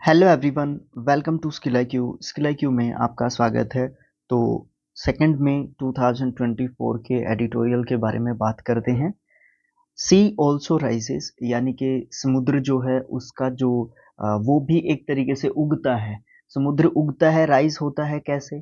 Hello everyone, welcome to Skill I Q. Skill I Q में आपका स्वागत है। तो 2 मई 2024 के एडिटोरियल के बारे में बात करते हैं। सी ऑल्सो राइजेस, यानी कि समुद्र जो है उसका जो वो भी एक तरीके से उगता है। समुद्र उगता है, राइज होता है कैसे?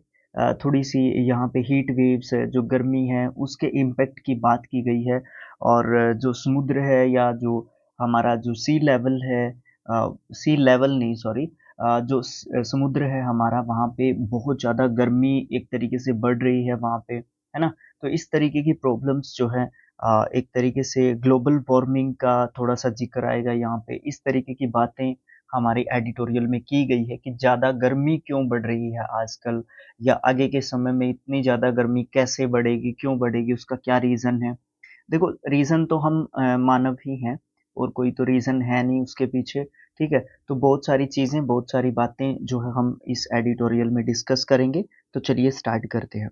थोड़ी सी यहाँ पे हीट वेव्स है, जो गर्मी है उसके इम्पैक्ट की बात की गई है। और जो समुद्र है या जो हमारा जो सी लेवल है, सी लेवल नहीं सॉरी, जो समुद्र है हमारा, वहाँ पे बहुत ज़्यादा गर्मी एक तरीके से बढ़ रही है वहाँ पे, है ना? तो इस तरीके की प्रॉब्लम्स जो है, एक तरीके से ग्लोबल वार्मिंग का थोड़ा-सा ज़िक्र आएगा यहाँ पे। इस तरीके की बातें हमारे एडिटोरियल में की गई है कि ज़्यादा गर्मी क्यों बढ़ रही है आजकल, या आगे के समय में इतनी ज़्यादा गर्मी कैसे बढ़ेगी, क्यों बढ़ेगी, उसका क्या रीज़न है? देखो, रीज़न तो हम मानव ही हैं, और कोई तो रीज़न है नहीं उसके पीछे, ठीक है? तो बहुत सारी चीज़ें, बहुत सारी बातें जो है हम इस एडिटोरियल में डिस्कस करेंगे। तो चलिए स्टार्ट करते हैं।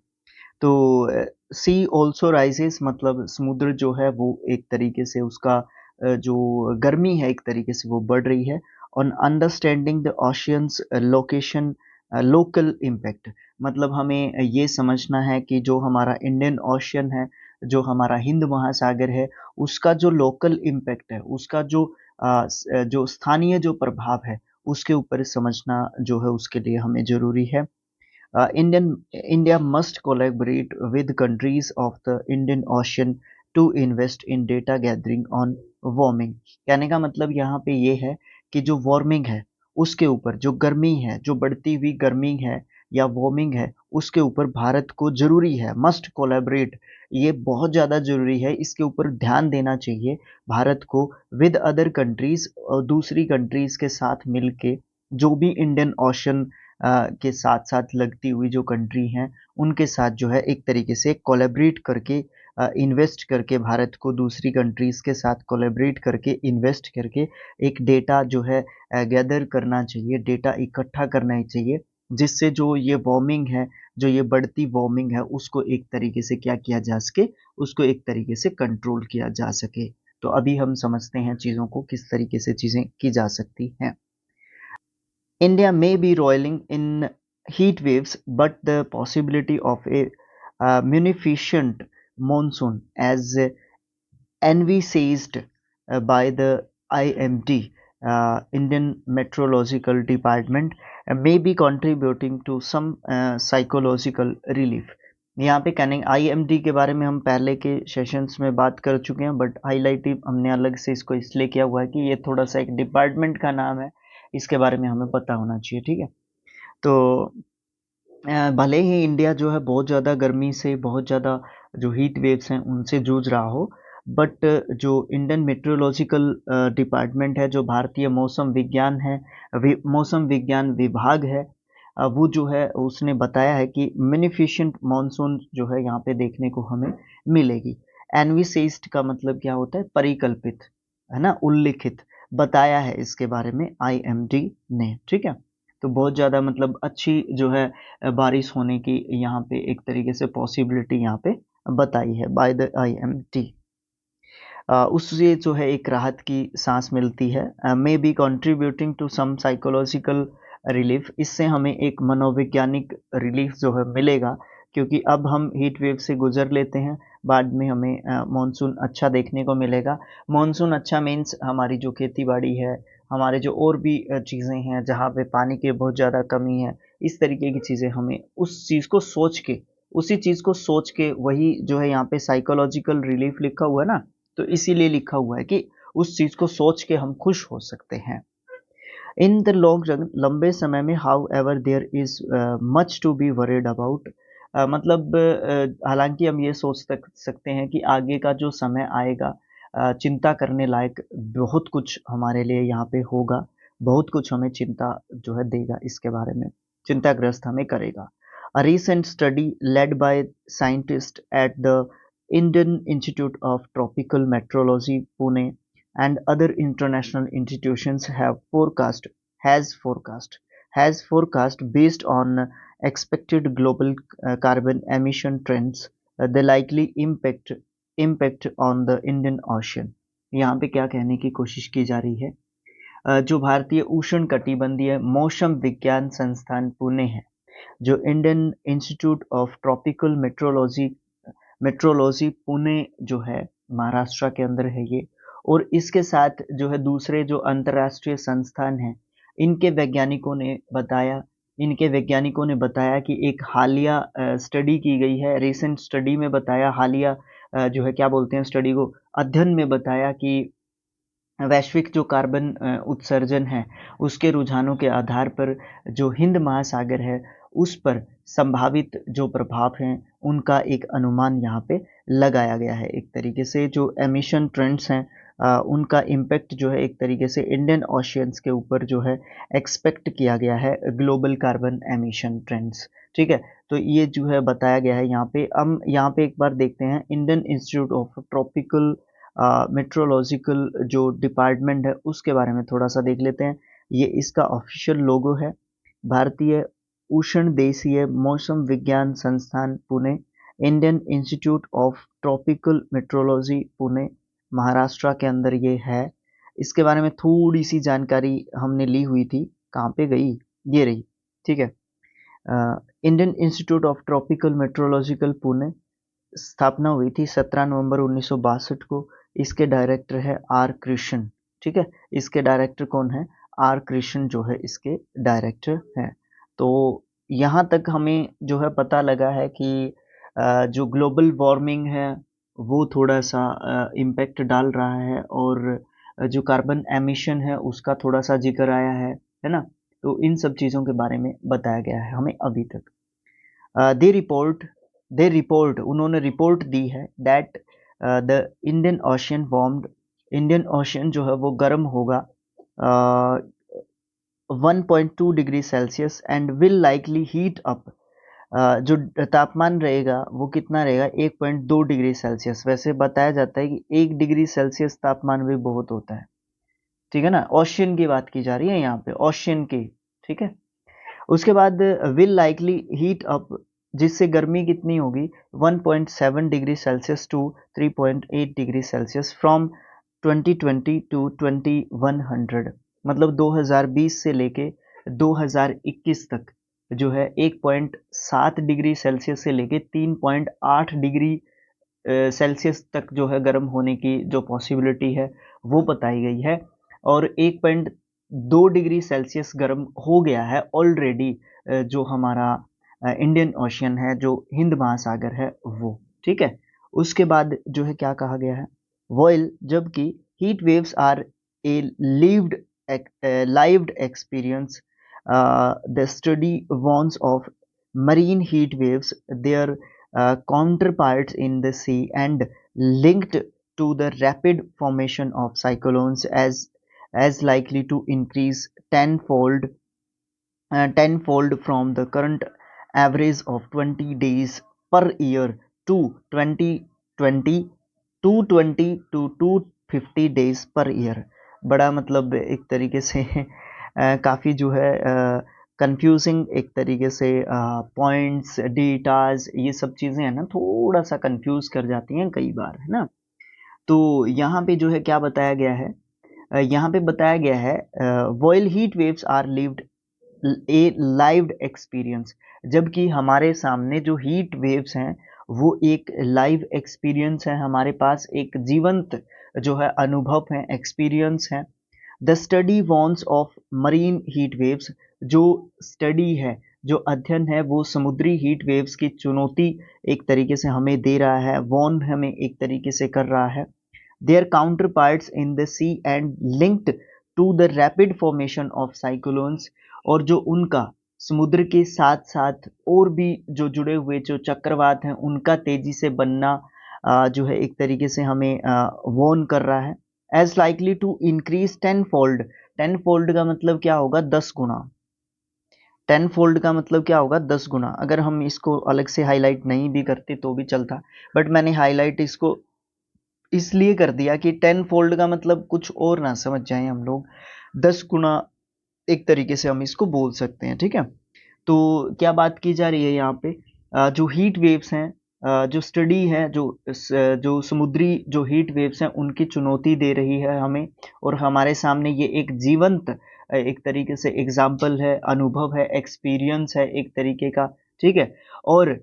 तो सी ऑल्सो राइजेस मतलब समुद्र जो है वो एक तरीके से उसका जो गर्मी है एक तरीके से वो बढ़ रही है। On understanding the oceans location local impact, मतलब हमें ये समझना है कि जो हमारा इंडियन ओशियन है, जो हमारा हिंद महासागर है, उसका जो लोकल इम्पैक्ट है, उसका जो जो स्थानीय जो प्रभाव है, उसके ऊपर समझना जो है उसके लिए हमें ज़रूरी है। India must collaborate with countries of the Indian Ocean to invest in data gathering on warming। कहने का मतलब यहाँ पे ये है कि जो वार्मिंग है उसके ऊपर, जो गर्मी है, जो बढ़ती हुई गर्मी है या वार्मिंग है, उसके ऊपर भारत को ज़रूरी है, मस्ट कोलैबोरेट, ये बहुत ज़्यादा ज़रूरी है, इसके ऊपर ध्यान देना चाहिए भारत को। विद अदर कंट्रीज़, दूसरी कंट्रीज़ के साथ मिलके, जो भी इंडियन ओशन के साथ-साथ लगती हुई जो कंट्री हैं, उनके साथ जो है एक तरीके से कोलैबोरेट करके, इन्वेस्ट करके, भारत को दूसरी कंट्रीज़ के साथ कोलैबोरेट करके, इन्वेस्ट करके एक डेटा जो है गैदर करना चाहिए, डेटा इकट्ठा करना ही चाहिए, जिससे जो ये वार्मिंग है, जो ये बढ़ती वार्मिंग है, उसको एक तरीके से क्या किया जा सके, उसको एक तरीके से कंट्रोल किया जा सके। तो अभी हम समझते हैं चीज़ों को किस तरीके से चीज़ें की जा सकती हैं। India may be rolling in heat waves, but the possibility of a munificent monsoon, as envisaged by the IMD, Indian Meteorological Department, may be contributing to some psychological relief। यहाँ पे कनेक्ट आईएमडी के बारे में हम पहले के sessions में बात कर चुके हैं, बट हाईलाइट हमने अलग से इसको इसलिए किया हुआ है कि ये थोड़ा सा एक डिपार्टमेंट का नाम है, इसके बारे में हमें पता होना चाहिए, ठीक है? तो भले ही इंडिया जो है बहुत ज़्यादा गर्मी से, बहुत ज़्यादा जो हीट वेव्स हैं उनसे जूझ रहा हो, बट जो इंडियन मेट्रोलॉजिकल डिपार्टमेंट है, जो भारतीय मौसम विज्ञान है, मौसम विज्ञान विभाग है, वो जो है उसने बताया है कि बेनिफिशिएंट मानसून जो है यहाँ पे देखने को हमें मिलेगी। एनविसेस्ड का मतलब क्या होता है? परिकल्पित, है ना, उल्लिखित, बताया है इसके बारे में आईएमडी ने, ठीक है? तो बहुत ज़्यादा मतलब अच्छी जो है बारिश होने की यहाँ पे एक तरीके से पॉसिबिलिटी यहाँ पे बताई है बाय द आईएमडी। उससे जो है एक राहत की सांस मिलती है। Maybe contributing to some psychological relief, इससे हमें एक मनोवैज्ञानिक रिलीफ जो है मिलेगा, क्योंकि अब हम हीट वेव से गुजर लेते हैं, बाद में हमें मानसून अच्छा देखने को मिलेगा। मानसून अच्छा मीन्स हमारी जो खेती बाड़ी है, हमारे जो और भी चीज़ें हैं जहाँ पे पानी की बहुत ज़्यादा कमी है, इस तरीके की चीज़ें हमें उस चीज़ को सोच के, उसी चीज़ को सोच के, वही जो है यहाँ पे साइकोलॉजिकल रिलीफ लिखा हुआ है ना, तो इसीलिए लिखा हुआ है कि उस चीज़ को सोच के हम खुश हो सकते हैं। इन द लॉन्ग रन, लंबे समय में, however there is much to be worried about, मतलब हालांकि हम ये सोच सकते हैं कि आगे का जो समय आएगा, चिंता करने लायक बहुत कुछ हमारे लिए यहाँ पे होगा, बहुत कुछ हमें चिंता जो है देगा, इसके बारे में चिंताग्रस्त हमें करेगा। A recent study led by scientists at the Indian Institute of Tropical Meteorology, Pune, and other international institutions has forecast based on expected global carbon emission trends, the likely impact on the Indian Ocean। यहाँ पे क्या कहने की कोशिश की जा रही है? जो भारतीय उष्ण कटिबंधीय मौसम विज्ञान संस्थान पुणे है, जो Indian Institute of tropical metrology Pune जो है महाराष्ट्र के अंदर है ये, और इसके साथ जो है दूसरे जो अंतर्राष्ट्रीय संस्थान हैं, इनके वैज्ञानिकों ने बताया कि एक हालिया स्टडी की गई है, रिसेंट स्टडी में बताया, हालिया जो है क्या बोलते हैं स्टडी को, अध्ययन में बताया कि वैश्विक जो कार्बन उत्सर्जन है उसके रुझानों के आधार पर जो हिंद महासागर है उस पर संभावित जो प्रभाव हैं उनका एक अनुमान यहाँ पे लगाया गया है। एक तरीके से जो एमिशन ट्रेंड्स हैं उनका इम्पैक्ट जो है एक तरीके से इंडियन ओशियंस के ऊपर जो है एक्सपेक्ट किया गया है, ग्लोबल कार्बन एमिशन ट्रेंड्स। ठीक है, तो ये जो है बताया गया है यहाँ पे। हम यहाँ पे एक बार देखते हैं Indian Institute of Tropical Meteorological जो डिपार्टमेंट है उसके बारे में थोड़ा सा देख लेते हैं। ये इसका ऑफिशियल लोगो है, भारतीय उष्ण देशीय मौसम विज्ञान संस्थान Pune, Indian Institute of tropical metrology Pune, Maharashtra के अंदर ये है। इसके बारे में थोड़ी सी जानकारी हमने ली हुई थी, कहाँ पे गई, ये रही। ठीक है, Indian Institute of Tropical Meteorological Pune स्थापना हुई थी 17 नवंबर 1962 को। इसके डायरेक्टर है आर कृष्ण। ठीक है, इसके डायरेक्टर कौन है, आर कृष्ण जो है इसके डायरेक्टर हैं। तो यहाँ तक हमें जो है पता लगा है कि जो ग्लोबल वार्मिंग है वो थोड़ा सा इम्पैक्ट डाल रहा है, और जो कार्बन एमिशन है उसका थोड़ा सा जिक्र आया है ना। तो इन सब चीज़ों के बारे में बताया गया है हमें अभी तक। दे रिपोर्ट उन्होंने रिपोर्ट दी है that the Indian ocean warmed, Indian ocean जो है वो गर्म होगा 1.2 degree Celsius and will likely heat up. जो तापमान रहेगा वो कितना रहेगा, 1.2 डिग्री सेल्सियस। वैसे बताया जाता है कि 1 डिग्री सेल्सियस तापमान भी बहुत होता है। ठीक है ना, ओशियन की बात की जा रही है यहाँ पे, ओशियन की। ठीक है, उसके बाद विल लाइकली हीट अप, जिससे गर्मी कितनी होगी 1.7 degree Celsius to 3.8 degree Celsius from 2020 to 2100। मतलब 2020 से लेके 2021 तक जो है 1.7 डिग्री सेल्सियस से लेके 3.8 डिग्री सेल्सियस तक जो है गर्म होने की जो पॉसिबिलिटी है वो बताई गई है। और 1.2 डिग्री सेल्सियस गर्म हो गया है ऑलरेडी जो हमारा इंडियन ओशियन है, जो हिंद महासागर है वो। ठीक है, उसके बाद जो है क्या कहा गया है, वॉइल जबकि heat waves are a lived experience, the study warns of marine heat waves, their counterparts in the sea, and linked to the rapid formation of cyclones as likely to increase tenfold from the current average of 20 days per year to 220 to 250 days per year। बड़ा मतलब एक तरीके से काफ़ी जो है confusing एक तरीके से पॉइंट्स डेटाज ये सब चीज़ें हैं ना, थोड़ा सा कंफ्यूज कर जाती हैं कई बार, है ना। तो यहाँ पे जो है क्या बताया गया है, यहाँ पे बताया गया है while heat waves are lived a lived experience, जबकि हमारे सामने जो हीट वेव्स हैं वो एक लाइव एक्सपीरियंस है, हमारे पास एक जीवंत जो है अनुभव है, एक्सपीरियंस है। The study warns of marine heat waves, जो स्टडी है, जो अध्ययन है वो समुद्री हीट वेव्स की चुनौती एक तरीके से हमें दे रहा है, वॉर्न हमें एक तरीके से कर रहा है। Their counterparts in the sea and linked to the rapid formation of cyclones, और जो उनका समुद्र के साथ साथ और भी जो जुड़े हुए जो चक्रवात हैं उनका तेजी से बनना जो है एक तरीके से हमें वॉर्न कर रहा है। As likely to increase tenfold, tenfold का मतलब क्या होगा, 10 गुना। टेनफोल्ड का मतलब क्या होगा, 10 गुना। अगर हम इसको अलग से हाईलाइट नहीं भी करते तो भी चलता, बट मैंने हाईलाइट इसको इसलिए कर दिया कि 10 फोल्ड का मतलब कुछ और ना समझ जाएं हम लोग, 10 गुना एक तरीके से हम इसको बोल सकते हैं। ठीक है, तो क्या बात की जा रही है यहाँ पे, जो हीट वेव्स हैं जो स्टडी है, जो समुद्री जो हीट वेव्स हैं उनकी चुनौती दे रही है हमें, और हमारे सामने ये एक जीवंत एक तरीके से एग्जाम्पल है, अनुभव है, एक्सपीरियंस है एक तरीके का, ठीक है। और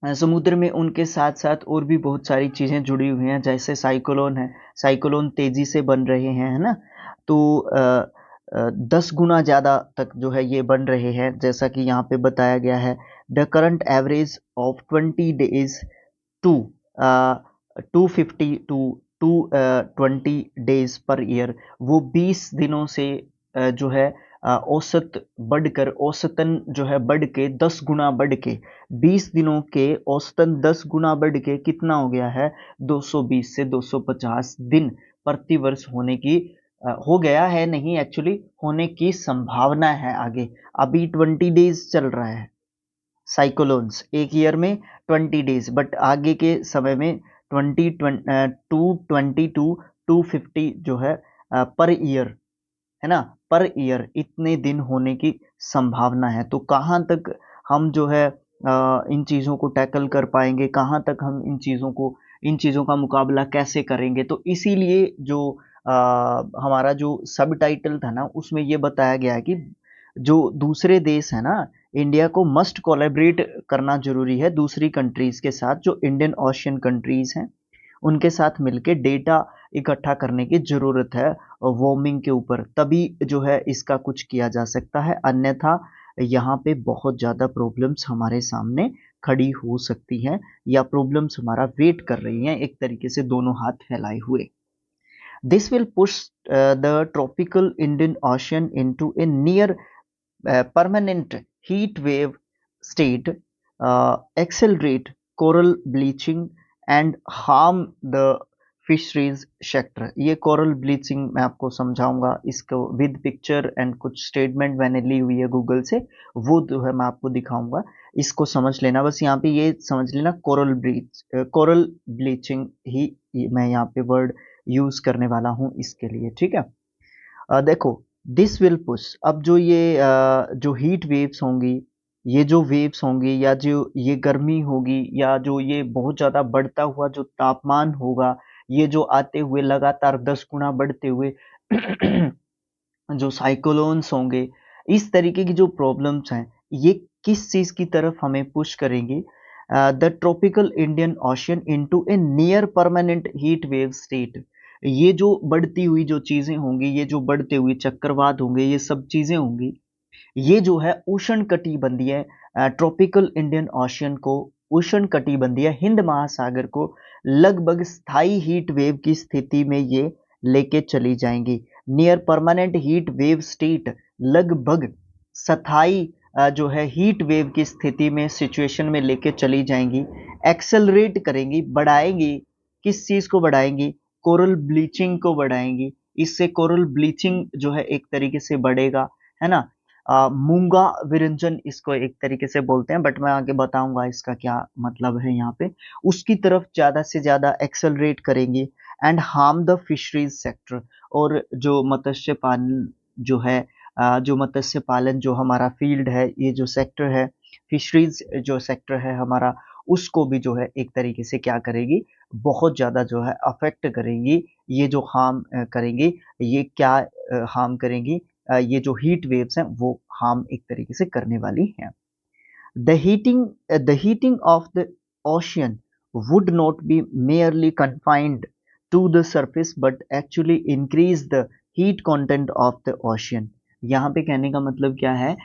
समुद्र में उनके साथ साथ और भी बहुत सारी चीज़ें जुड़ी हुई हैं, जैसे साइक्लोन है, साइक्लोन तेजी से बन रहे हैं, है ना। तो 10 गुना ज़्यादा तक जो है ये बन रहे हैं, जैसा कि यहाँ पे बताया गया है। The current average of 20 days to 250 to 20 days per year, वो 20 दिनों से जो है औसत बढ़कर, औसतन जो है बढ़ के 10 गुना बढ़ के, 20 दिनों के औसतन 10 गुना बढ़ के कितना हो गया है, 220 से 250 दिन प्रतिवर्ष होने की हो गया है, नहीं एक्चुअली होने की संभावना है आगे। अभी 20 डेज चल रहा है साइक्लोन्स, एक ईयर में 20 डेज, बट आगे के समय में 250 जो है पर ईयर, है ना, पर ईयर इतने दिन होने की संभावना है। तो कहाँ तक हम जो है इन चीज़ों को टैकल कर पाएंगे, कहाँ तक हम इन चीज़ों का मुकाबला कैसे करेंगे। तो इसीलिए जो हमारा जो सब टाइटल था ना, उसमें ये बताया गया है कि जो दूसरे देश है ना, इंडिया को मस्ट कोलैबोरेट करना जरूरी है दूसरी कंट्रीज के साथ, जो इंडियन ओशियन कंट्रीज हैं उनके साथ मिलके डेटा इकट्ठा करने की ज़रूरत है वार्मिंग के ऊपर, तभी जो है इसका कुछ किया जा सकता है। अन्यथा यहाँ पे बहुत ज़्यादा प्रॉब्लम्स हमारे सामने खड़ी हो सकती हैं, या प्रॉब्लम्स हमारा वेट कर रही हैं एक तरीके से दोनों हाथ फैलाए हुए। This will push the tropical Indian ocean into A near permanent heat wave state, accelerate coral bleaching and harm the fisheries sector. ये कोरल ब्लीचिंग मैं आपको समझाऊंगा, इसको विद पिक्चर एंड कुछ स्टेटमेंट मैंने ली हुई है गूगल से, वो जो है मैं आपको दिखाऊंगा, इसको समझ लेना। बस यहाँ पे ये समझ लेना कोरल ब्लीचिंग ही मैं यहाँ पे वर्ड यूज करने वाला हूँ इसके लिए, ठीक है। देखो, दिस विल पुश, अब जो ये जो हीट वेव्स होंगी, ये जो वेव्स होंगी, या जो ये गर्मी होगी, या जो ये बहुत ज़्यादा बढ़ता हुआ जो तापमान होगा, ये जो आते हुए लगातार 10 गुना बढ़ते हुए जो साइक्लोन्स होंगे, इस तरीके की जो प्रॉब्लम्स हैं, ये किस चीज़ की तरफ हमें पुश करेंगी, the tropical Indian ocean into A near permanent heat wave state. ये जो बढ़ती हुई जो चीज़ें होंगी, ये जो बढ़ते हुए चक्रवात होंगे, ये सब चीज़ें होंगी, ये जो है उष्णकटिबंधीय ट्रॉपिकल इंडियन ओशियन को, उष्णकटिबंधीय हिंद महासागर को लगभग स्थायी हीट वेव की स्थिति में ये लेके चली जाएंगी। Near permanent heat wave state, लगभग स्थायी जो है हीट वेव की स्थिति में, सिचुएशन में लेके चली जाएंगी। एक्सेलरेट करेंगी, बढ़ाएंगी, किस चीज को बढ़ाएंगी, कोरल ब्लीचिंग को बढ़ाएंगी। इससे कोरल ब्लीचिंग जो है एक तरीके से बढ़ेगा, है ना। मूंगा विरंजन इसको एक तरीके से बोलते हैं, बट मैं आगे बताऊंगा इसका क्या मतलब है यहाँ पे। उसकी तरफ ज्यादा से ज्यादा एक्सेलरेट करेंगी। And harm the fisheries sector, और जो मत्स्य पालन जो है, जो मत्स्य पालन जो हमारा फील्ड है, ये जो सेक्टर है, फिशरीज जो सेक्टर है हमारा, उसको भी जो है एक तरीके से क्या करेगी, बहुत ज़्यादा जो है अफेक्ट करेंगी। ये जो हार्म करेंगी, ये क्या हार्म करेंगी, ये जो हीट वेव्स हैं वो हार्म एक तरीके से करने वाली हैं। The heating of the ocean would not be merely confined to the surface but actually increase the heat content of the ocean। यहाँ पे कहने का मतलब क्या है,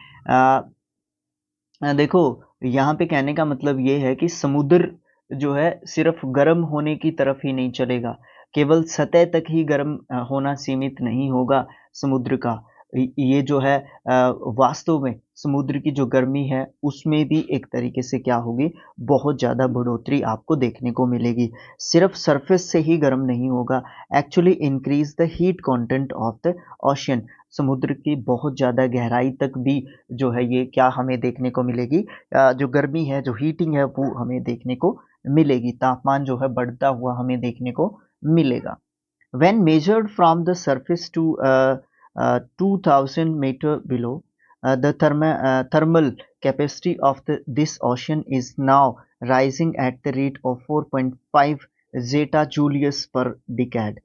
देखो, यहाँ पे कहने का मतलब ये है कि समुद्र जो है सिर्फ गर्म होने की तरफ ही नहीं चलेगा, केवल सतह तक ही गर्म होना सीमित नहीं होगा समुद्र का। ये जो है वास्तव में समुद्र की जो गर्मी है उसमें भी एक तरीके से क्या होगी, बहुत ज़्यादा बढ़ोतरी आपको देखने को मिलेगी। सिर्फ सरफेस से ही गर्म नहीं होगा, actually increase the heat content of the ocean. समुद्र की बहुत ज़्यादा गहराई तक भी जो है ये क्या हमें देखने को मिलेगी, जो गर्मी है, जो हीटिंग है, वो हमें देखने को मिलेगी। तापमान जो है बढ़ता हुआ हमें देखने को मिलेगा। When measured from the surface to 2000 meter below, the thermal capacity of this ocean is now rising at the rate of 4.5 zeta Julius per decade,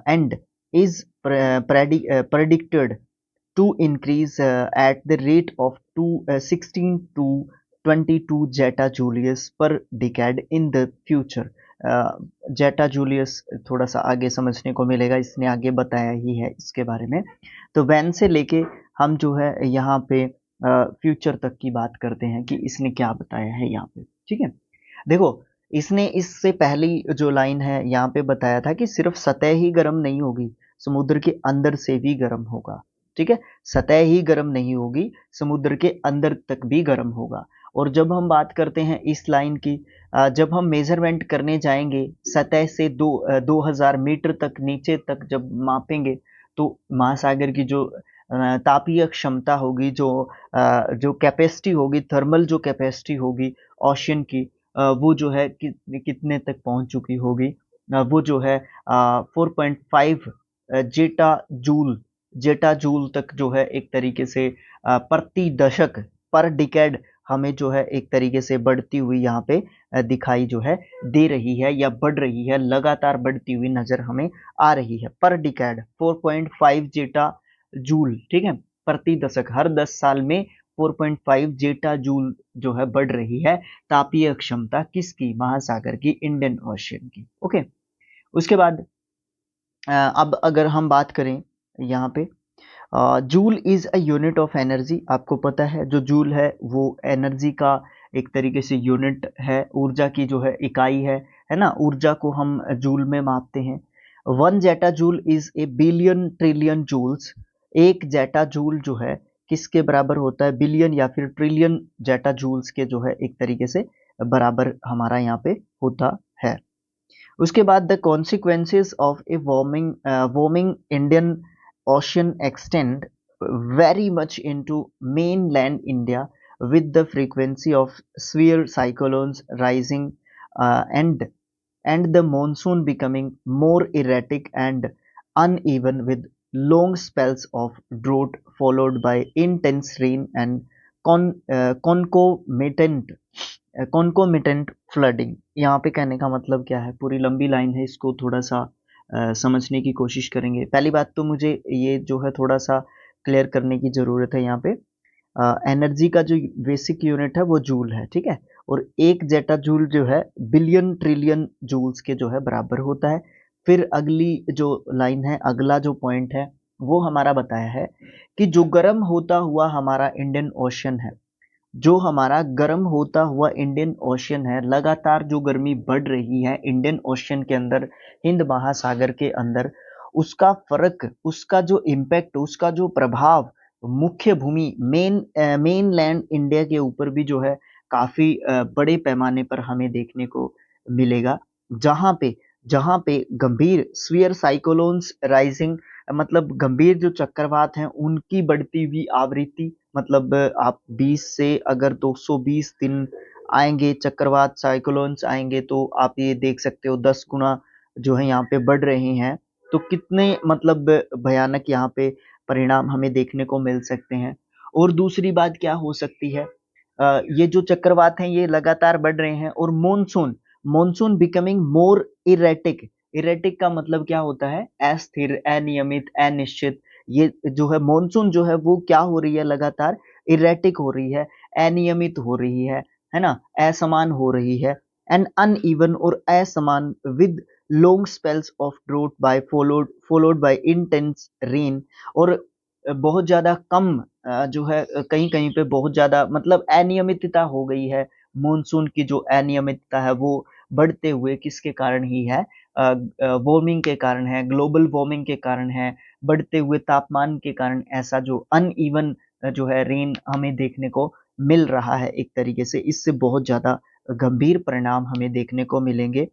and is predicted to increase at the rate of 16 to 22 Zeta Julius per decade in the future. जेटा जूलियस थोड़ा सा आगे समझने को मिलेगा, इसने आगे बताया ही है इसके बारे में। तो वैन से लेके हम जो है यहाँ पे फ्यूचर तक की बात करते हैं कि इसने क्या बताया है यहाँ पे। ठीक है, देखो इसने इससे पहली जो लाइन है यहाँ पे बताया था कि सिर्फ सतह ही गर्म नहीं होगी, समुद्र के अंदर से भी गर्म होगा। ठीक है, सतह ही गर्म नहीं होगी, समुद्र के अंदर तक भी गर्म होगा। और जब हम बात करते हैं इस लाइन की, जब हम मेजरमेंट करने जाएंगे सतह से 2000 मीटर तक नीचे तक जब मापेंगे, तो महासागर की जो तापीय क्षमता होगी, जो कैपेसिटी होगी, थर्मल जो कैपेसिटी होगी ओशन की, वो जो है कितने तक पहुंच चुकी होगी, वो जो है 4.5 जेटा जूल तक जो है एक तरीके से प्रति दशक पर डिकेड हमें जो है एक तरीके से बढ़ती हुई यहाँ पे दिखाई जो है दे रही है या बढ़ रही है, लगातार बढ़ती हुई नजर हमें आ रही है। पर डिकेड 4.5 जेटा जूल, ठीक है, प्रति दशक हर 10 साल में 4.5 जेटा जूल जो है बढ़ रही है तापीय क्षमता किसकी, महासागर की, इंडियन ओशियन की। ओके, उसके बाद अब अगर हम बात करें यहाँ पे, joule is a unit of energy. आपको पता है जो जूल है वो एनर्जी का एक तरीके से यूनिट है, ऊर्जा की जो है इकाई है ना, ऊर्जा को हम जूल में मापते हैं। 1 zetta joule is a billion trillion joules. एक जेटा जूल जो है किसके बराबर होता है, बिलियन या फिर ट्रिलियन जेटा जूल्स के जो है एक तरीके से बराबर हमारा यहाँ पे होता है। उसके बाद the consequences of A warming Indian ocean extend very much into mainland India with the frequency of severe cyclones rising, and the monsoon becoming more erratic and uneven with long spells of drought followed by intense rain and concomitant flooding. यहाँ पे कहने का मतलब क्या है, पूरी लंबी line है, इसको थोड़ा सा समझने की कोशिश करेंगे। पहली बात तो मुझे ये जो है थोड़ा सा क्लियर करने की ज़रूरत है। यहाँ पे एनर्जी का जो बेसिक यूनिट है वो जूल है, ठीक है, और एक जेटा जूल जो है बिलियन ट्रिलियन जूल्स के जो है बराबर होता है। फिर अगली जो लाइन है, अगला जो पॉइंट है वो हमारा बताया है कि जो गर्म होता हुआ हमारा इंडियन ओशन है, जो हमारा गर्म होता हुआ इंडियन ओशियन है, लगातार जो गर्मी बढ़ रही है इंडियन ओशियन के अंदर, हिंद महासागर के अंदर, उसका फर्क, उसका जो इम्पैक्ट, उसका जो प्रभाव मुख्य भूमि मेन लैंड इंडिया के ऊपर भी जो है काफी बड़े पैमाने पर हमें देखने को मिलेगा। जहां पे गंभीर स्फीयर साइक्लोन्स राइजिंग, मतलब गंभीर जो चक्रवात हैं उनकी बढ़ती हुई आवृत्ति, मतलब आप 20 से अगर 220 दिन आएंगे चक्रवात साइक्लोन्स आएंगे, तो आप ये देख सकते हो 10 गुना जो है यहाँ पे बढ़ रहे हैं। तो कितने मतलब भयानक यहाँ पे परिणाम हमें देखने को मिल सकते हैं। और दूसरी बात क्या हो सकती है, ये जो चक्रवात हैं ये लगातार बढ़ रहे हैं, और मॉनसून बिकमिंग मोर इरेटिक का मतलब क्या होता है, अस्थिर, अनियमित, अनिश्चित। ये जो है मॉनसून जो है वो क्या हो रही है, लगातार इरेटिक हो रही है, अनियमित हो रही है ना, असमान हो रही है, एंड अनइवन और असमान with long spells of drought by followed by intense rain. और बहुत ज्यादा कम जो है कहीं कहीं पे बहुत ज्यादा मतलब अनियमितता हो गई है। मॉनसून की जो अनियमितता है वो बढ़ते हुए किसके कारण ही है, वार्मिंग के कारण है, ग्लोबल वार्मिंग के कारण है, बढ़ते हुए तापमान के कारण ऐसा जो अनइवन जो है रेन हमें देखने को मिल रहा है। एक तरीके से इससे बहुत ज़्यादा गंभीर परिणाम हमें देखने को मिलेंगे।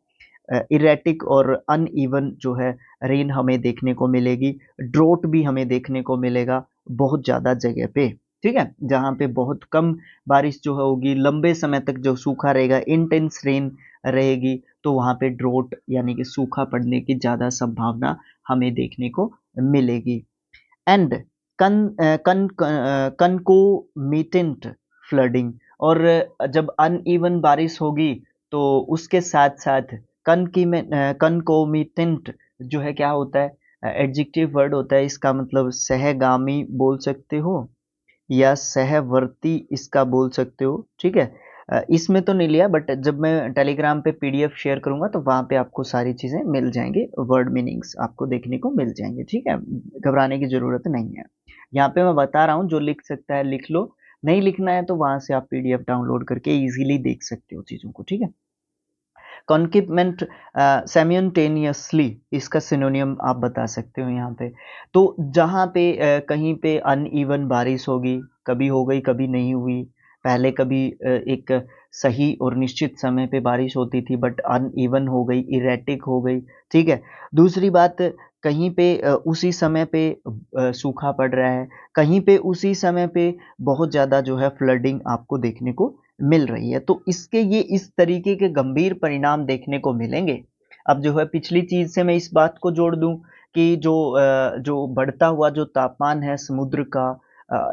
इरेटिक और अनइवन जो है रेन हमें देखने को मिलेगी, ड्रोट भी हमें देखने को मिलेगा बहुत ज़्यादा जगह पे, ठीक है, जहाँ पे बहुत कम बारिश जो होगी, लंबे समय तक जो सूखा रहेगा, इंटेंस रेन रहेगी, तो वहाँ पे ड्रोट यानी कि सूखा पड़ने की ज़्यादा संभावना हमें देखने को मिलेगी। एंड कंकोमिटेंट फ्लडिंग, और जब अनइवन बारिश होगी तो उसके साथ साथ कनकोमिटेंट जो है क्या होता है, एडजेक्टिव वर्ड होता है, इसका मतलब सहगामी बोल सकते हो या सहवर्ती इसका बोल सकते हो, ठीक है। इसमें तो नहीं लिया, बट जब मैं टेलीग्राम पे पीडीएफ शेयर करूंगा तो वहां पे आपको सारी चीजें मिल जाएंगे, वर्ड मीनिंग्स आपको देखने को मिल जाएंगे, ठीक है। घबराने की जरूरत नहीं है। यहाँ पे मैं बता रहा हूँ, जो लिख सकता है लिख लो, नहीं लिखना है तो वहां से आप पीडीएफ डाउनलोड करके इजीली देख सकते हो चीजों को, ठीक है। कॉन्किपमेंट सेमियनटेनियसली, इसका सिनोनियम आप बता सकते हो यहाँ पे। तो जहाँ पे कहीं पे अनइवन बारिश होगी, कभी हो गई कभी नहीं हुई, पहले कभी एक सही और निश्चित समय पे बारिश होती थी बट अनइवन हो गई, इरेटिक हो गई, ठीक है। दूसरी बात, कहीं पे उसी समय पे सूखा पड़ रहा है, कहीं पे उसी समय पे बहुत ज़्यादा जो है फ्लडिंग आपको देखने को मिल रही है। तो इसके ये इस तरीके के गंभीर परिणाम देखने को मिलेंगे। अब जो है पिछली चीज से मैं इस बात को जोड़ दूं कि जो बढ़ता हुआ जो तापमान है समुद्र का,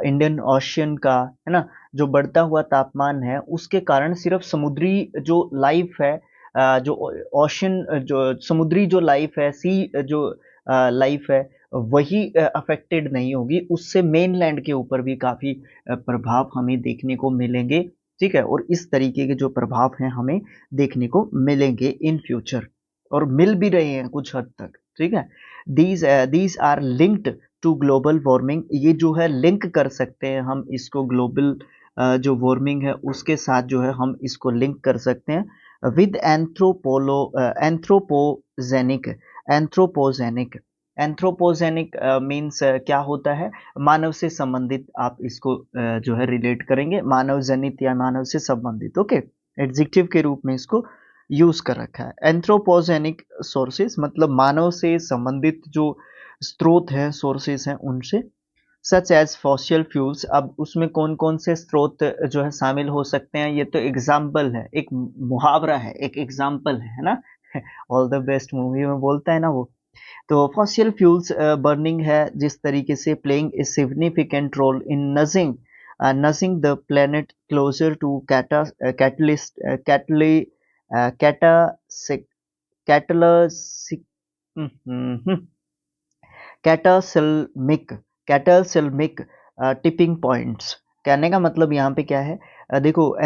इंडियन ओशियन का, है ना, जो बढ़ता हुआ तापमान है उसके कारण सिर्फ समुद्री जो लाइफ है, जो ओशियन जो समुद्री जो लाइफ है, सी जो लाइफ है, वही अफेक्टेड नहीं होगी, उससे मेनलैंड के ऊपर भी काफी प्रभाव हमें देखने को मिलेंगे, ठीक है। और इस तरीके के जो प्रभाव हैं हमें देखने को मिलेंगे इन फ्यूचर, और मिल भी रहे हैं कुछ हद तक, ठीक है। These are linked to global warming, ये जो है लिंक कर सकते हैं हम इसको ग्लोबल जो वार्मिंग है उसके साथ जो है हम इसको लिंक कर सकते हैं with anthropogenic. Anthropogenic anthropogenic means क्या होता है, मानव से संबंधित, आप इसको जो है रिलेट करेंगे मानव जनित या मानव से संबंधित, ओके। एडजेक्टिव के रूप में इसको यूज कर रखा है। एंथ्रोपोजेनिक सोर्सेस मतलब मानव से संबंधित जो स्रोत हैं, सोर्सेस हैं उनसे, सच एज फॉसिल फ्यूल्स। अब उसमें कौन कौन से स्रोत जो है शामिल हो सकते हैं, ये तो एग्जाम्पल है, एक मुहावरा है, एक एग्जाम्पल है ना। ऑल द बेस्ट मूवी में बोलता है ना वो। तो फॉसिल फ्यूल्स बर्निंग है जिस तरीके से playing a significant role in nudging the planet closer to catalyst कैटली कैटासिक कैटलसिक कैटासिल्मिक कैटासिल्मिक टिपिंग पॉइंट्स। कहने का मतलब यहाँ पे क्या है, देखो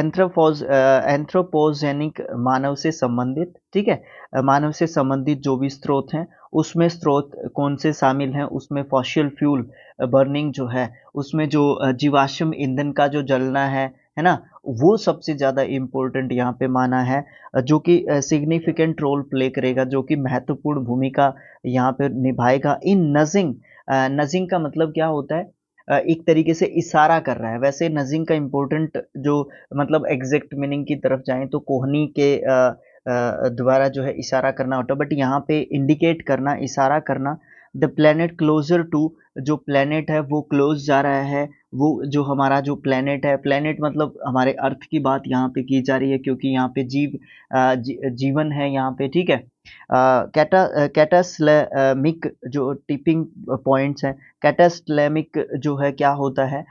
एंथ्रोपोजेनिक मानव से संबंधित, ठीक है। मानव से संबंधित जो भी स्रोत हैं उसमें स्रोत कौन से शामिल हैं, उसमें फॉसिल फ्यूल बर्निंग जो है, उसमें जो जीवाश्म ईंधन का जो जलना है ना, वो सबसे ज़्यादा इम्पोर्टेंट यहाँ पे माना है, जो कि सिग्निफिकेंट रोल प्ले करेगा, जो कि महत्वपूर्ण भूमिका यहाँ पे निभाएगा इन नजिंग। नजिंग का मतलब क्या होता है, एक तरीके से इशारा कर रहा है। वैसे नजिंग का इम्पोर्टेंट जो मतलब एग्जैक्ट मीनिंग की तरफ जाएं तो कोहनी के द्वारा जो है इशारा करना होता है, बट यहाँ पे इंडिकेट करना, इशारा करना। द प्लेनेट क्लोजर टू, जो प्लेनेट है वो क्लोज जा रहा है, वो जो हमारा जो प्लेनेट है, प्लेनेट मतलब हमारे अर्थ की बात यहाँ पे की जा रही है, क्योंकि यहाँ पे जीवन है यहाँ पे, ठीक है। कैटास्लेमिक जो टिपिंग पॉइंट्स हैं, कैटास्लेमिक जो है क्या होता है,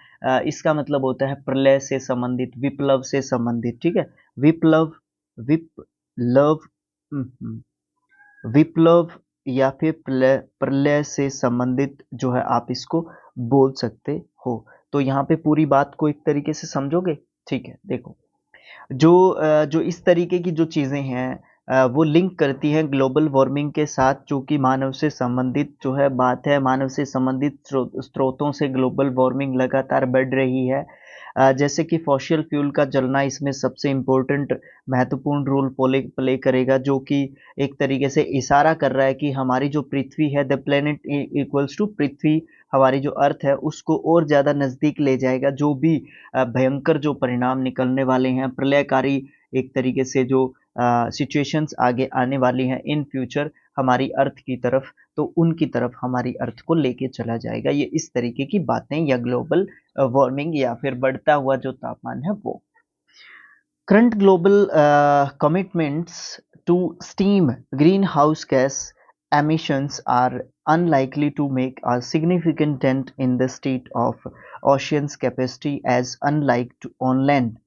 इसका मतलब होता है प्रलय से संबंधित, विप्लव से संबंधित, ठीक है। विप्लव, विप्लव, विप्लव या फिर प्रलय, प्रलय से संबंधित जो है आप इसको बोल सकते हो। तो यहाँ पे पूरी बात को एक तरीके से समझोगे, ठीक है। देखो, जो इस तरीके की जो चीज़ें हैं वो लिंक करती हैं ग्लोबल वार्मिंग के साथ, जो कि मानव से संबंधित जो है बात है, मानव से संबंधित स्रोतों से ग्लोबल वार्मिंग लगातार बढ़ रही है। जैसे कि फॉसिल फ्यूल का जलना इसमें सबसे इम्पोर्टेंट महत्वपूर्ण रोल प्ले करेगा, जो कि एक तरीके से इशारा कर रहा है कि हमारी जो पृथ्वी है, द प्लेनेट इक्वल्स टू पृथ्वी, हमारी जो अर्थ है उसको और ज़्यादा नज़दीक ले जाएगा। जो भी भयंकर जो परिणाम निकलने वाले हैं, प्रलयकारी एक तरीके से जो सिचुएशंस आगे आने वाली हैं इन फ्यूचर हमारी अर्थ की तरफ, तो उनकी तरफ हमारी अर्थ को लेके चला जाएगा। ये इस तरीके की बातें, या ग्लोबल वार्मिंग या फिर बढ़ता हुआ जो तापमान है वो। Current global commitments to steam greenhouse gas emissions are unlikely to make a significant dent in the state of ocean's capacity, as unlike on land,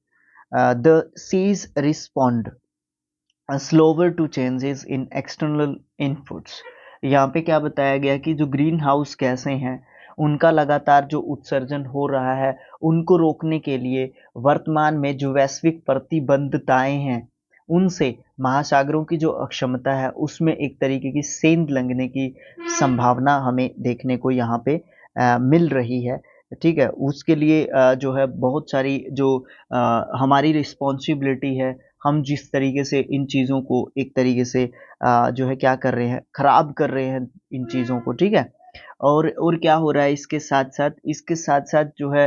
the seas respond slower to changes in external inputs. यहाँ पे क्या बताया गया कि जो green house गैसें हैं उनका लगातार जो उत्सर्जन हो रहा है उनको रोकने के लिए वर्तमान में जो वैश्विक प्रतिबद्धताएं हैं उनसे महासागरों की जो अक्षमता है उसमें एक तरीके की सेंध लगने की संभावना हमें देखने को यहाँ पे मिल रही है। ठीक है, उसके लिए जो है बहुत सारी जो हमारी रिस्पॉन्सिबिलिटी है, हम जिस तरीके से इन चीज़ों को एक तरीके से जो है क्या कर रहे हैं, खराब कर रहे हैं इन चीज़ों को। ठीक है, और क्या हो रहा है इसके साथ साथ जो है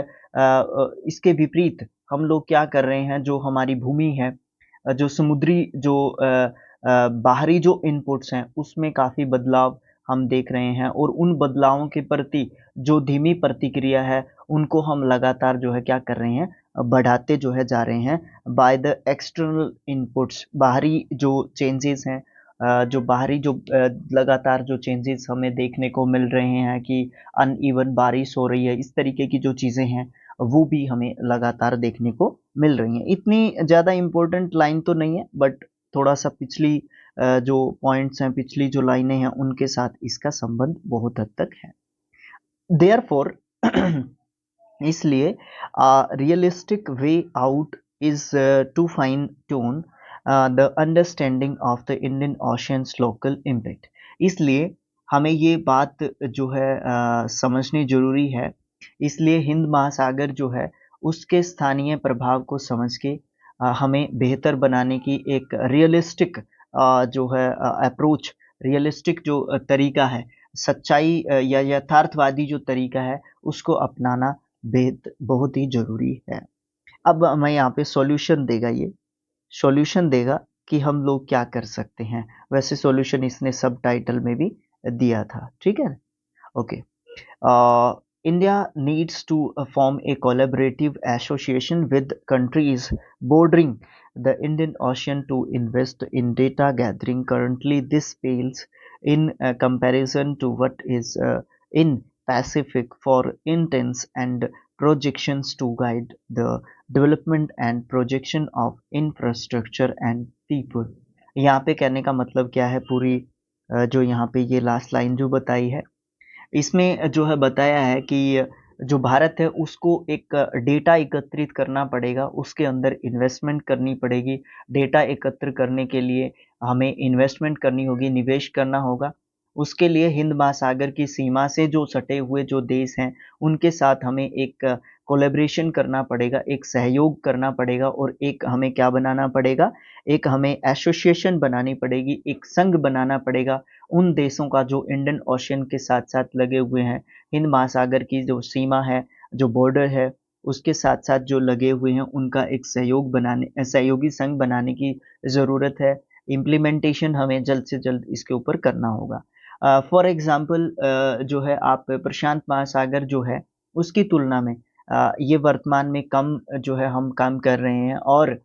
इसके विपरीत हम लोग क्या कर रहे हैं, जो हमारी भूमि है, जो समुद्री जो बाहरी जो इनपुट्स हैं उसमें काफ़ी बदलाव हम देख रहे हैं, और उन बदलावों के प्रति जो धीमी प्रतिक्रिया है उनको हम लगातार जो है क्या कर रहे हैं, बढ़ाते जो है जा रहे हैं बाय द एक्सटर्नल इनपुट्स। बाहरी जो चेंजेस हैं, जो बाहरी जो लगातार जो चेंजेस हमें देखने को मिल रहे हैं कि अनइवन बारिश हो रही है, इस तरीके की जो चीज़ें हैं वो भी हमें लगातार देखने को मिल रही हैं। इतनी ज़्यादा इम्पोर्टेंट लाइन तो नहीं है, बट थोड़ा सा पिछली जो पॉइंट्स हैं, पिछली जो लाइनें हैं उनके साथ इसका संबंध बहुत हद तक है। देयरफॉर इसलिए realistic way out is to fine tune the understanding of the Indian oceans local impact. इसलिए हमें ये बात जो है समझनी जरूरी है। इसलिए हिंद महासागर जो है उसके स्थानीय प्रभाव को समझ के हमें बेहतर बनाने की एक रियलिस्टिक जो है अप्रोच, रियलिस्टिक जो तरीका है, सच्चाई या यथार्थवादी जो तरीका है उसको अपनाना बेहद बहुत ही ज़रूरी है। अब हमें यहाँ पे सॉल्यूशन देगा, ये सॉल्यूशन देगा कि हम लोग क्या कर सकते हैं। वैसे सॉल्यूशन इसने सब टाइटल में भी दिया था। ठीक है, okay. India needs to form a collaborative association with countries bordering the Indian Ocean to invest in data gathering. Currently, this pales in comparison to what is in Pacific for intents and projections to guide the development and projection of infrastructure and people. यहाँ पे कहने का मतलब क्या है, पूरी जो यहाँ पे ये लास्ट लाइन जो बताई है इसमें जो है बताया है कि जो भारत है उसको एक डेटा एकत्रित करना पड़ेगा, उसके अंदर इन्वेस्टमेंट करनी पड़ेगी। डेटा एकत्र करने के लिए हमें इन्वेस्टमेंट करनी होगी, निवेश करना होगा। उसके लिए हिंद महासागर की सीमा से जो सटे हुए जो देश हैं उनके साथ हमें एक कोलैबोरेशन करना पड़ेगा, एक सहयोग करना पड़ेगा, और एक हमें क्या बनाना पड़ेगा, एक हमें एसोसिएशन बनानी पड़ेगी, एक संघ बनाना पड़ेगा उन देशों का जो इंडियन ओशियन के साथ-साथ लगे हुए हैं। हिंद महासागर की जो सीमा है, जो बॉर्डर है, उसके साथ-साथ जो लगे हुए हैं उनका एक सहयोगी संघ बनाने की ज़रूरत है। इम्प्लीमेंटेशन हमें जल्द से जल्द इसके ऊपर करना होगा। फॉर एग्ज़ाम्पल जो है आप प्रशांत महासागर जो है उसकी तुलना में ये वर्तमान में कम जो है हम काम कर रहे हैं, और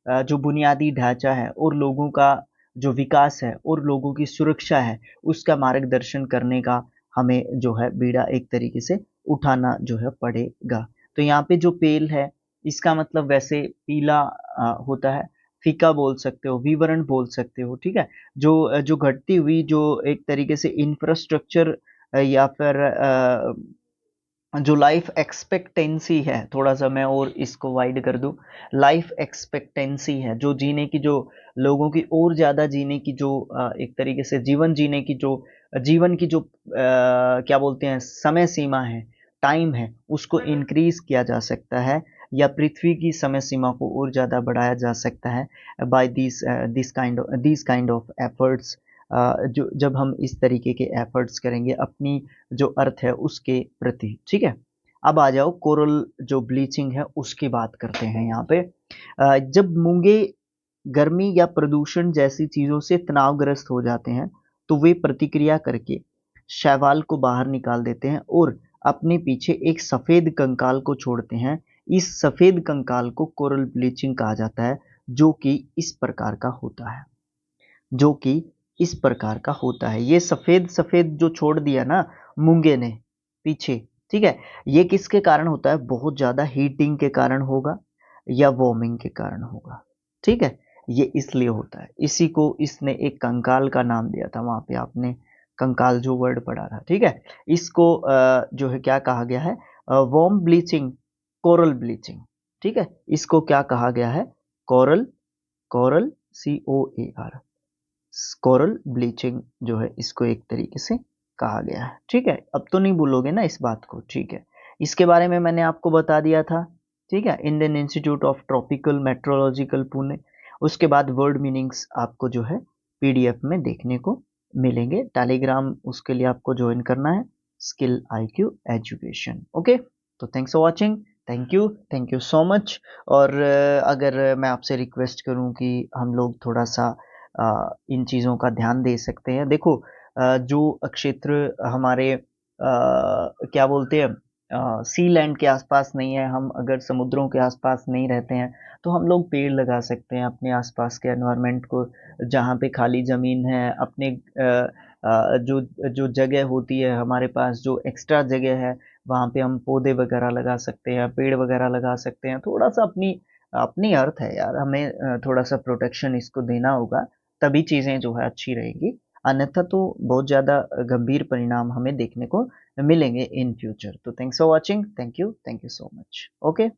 जो बुनियादी ढाँचा है और लोगों का जो विकास है और लोगों की सुरक्षा है उसका मार्गदर्शन करने का हमें जो है बीड़ा एक तरीके से उठाना जो है पड़ेगा। तो यहाँ पे जो पेल है इसका मतलब वैसे पीला होता है, फीका बोल सकते हो, विवरण बोल सकते हो। ठीक है, जो घटती हुई जो एक तरीके से इंफ्रास्ट्रक्चर या फिर जो लाइफ एक्सपेक्टेंसी है, थोड़ा सा मैं और इसको वाइड कर दूं, लाइफ एक्सपेक्टेंसी है जो जीने की, जो लोगों की और ज़्यादा जीने की जो एक तरीके से जीवन जीने की जो जीवन की जो क्या बोलते हैं समय सीमा है, टाइम है, उसको इंक्रीज किया जा सकता है, या पृथ्वी की समय सीमा को और ज़्यादा बढ़ाया जा सकता है by this kind of efforts. जो जब हम इस तरीके के एफर्ट्स करेंगे अपनी जो अर्थ है उसके प्रति। ठीक है, अब आ जाओ कोरल जो ब्लीचिंग है उसकी बात करते हैं यहाँ पे। जब मूंगे गर्मी या प्रदूषण जैसी चीज़ों से तनावग्रस्त हो जाते हैं तो वे प्रतिक्रिया करके शैवाल को बाहर निकाल देते हैं और अपने पीछे एक सफ़ेद कंकाल को छोड़ते हैं। इस सफ़ेद कंकाल को कोरल ब्लीचिंग कहा जाता है, जो कि इस प्रकार का होता है, जो कि इस प्रकार का होता है। ये सफ़ेद सफ़ेद जो छोड़ दिया ना मूंगे ने पीछे, ठीक है, ये किसके कारण होता है, बहुत ज़्यादा हीटिंग के कारण होगा या वार्मिंग के कारण होगा। ठीक है, ये इसलिए होता है। इसी को इसने एक कंकाल का नाम दिया था, वहाँ पे आपने कंकाल जो वर्ड पढ़ा था, ठीक है। इसको जो है क्या कहा गया है, वॉर्म ब्लीचिंग, कोरल ब्लीचिंग, ठीक है। इसको क्या कहा गया है, coral, coral COAR, coral bleaching जो है इसको एक तरीके से कहा गया है, ठीक है। अब तो नहीं भूलोगे ना इस बात को, ठीक है। इसके बारे में मैंने आपको बता दिया था, ठीक है, Indian Institute of Tropical Meteorological Pune. उसके बाद वर्ड मीनिंग्स आपको जो है PDF में देखने को मिलेंगे। टेलीग्राम उसके लिए आपको ज्वाइन करना है, स्किल IQ एजुकेशन, ओके। तो thanks for watching, thank you so much. और अगर मैं आपसे रिक्वेस्ट करूं कि हम लोग थोड़ा सा इन चीज़ों का ध्यान दे सकते हैं। देखो जो क्षेत्र हमारे क्या बोलते हैं, सी लैंड के आसपास नहीं है, हम अगर समुद्रों के आसपास नहीं रहते हैं, तो हम लोग पेड़ लगा सकते हैं अपने आसपास के एनवायरनमेंट को। जहाँ पे खाली ज़मीन है, अपने जो जो जगह होती है हमारे पास, जो एक्स्ट्रा जगह है, वहाँ पे हम पौधे वगैरह लगा सकते हैं, पेड़ वगैरह लगा सकते हैं। थोड़ा सा अपनी अपनी अर्थ है यार, हमें थोड़ा सा प्रोटेक्शन इसको देना होगा, तभी चीज़ें जो है अच्छी रहेंगी। अन्यथा तो बहुत ज़्यादा गंभीर परिणाम हमें देखने को मिलेंगे इन फ्यूचर। तो thanks for watching, thank you so much, okay.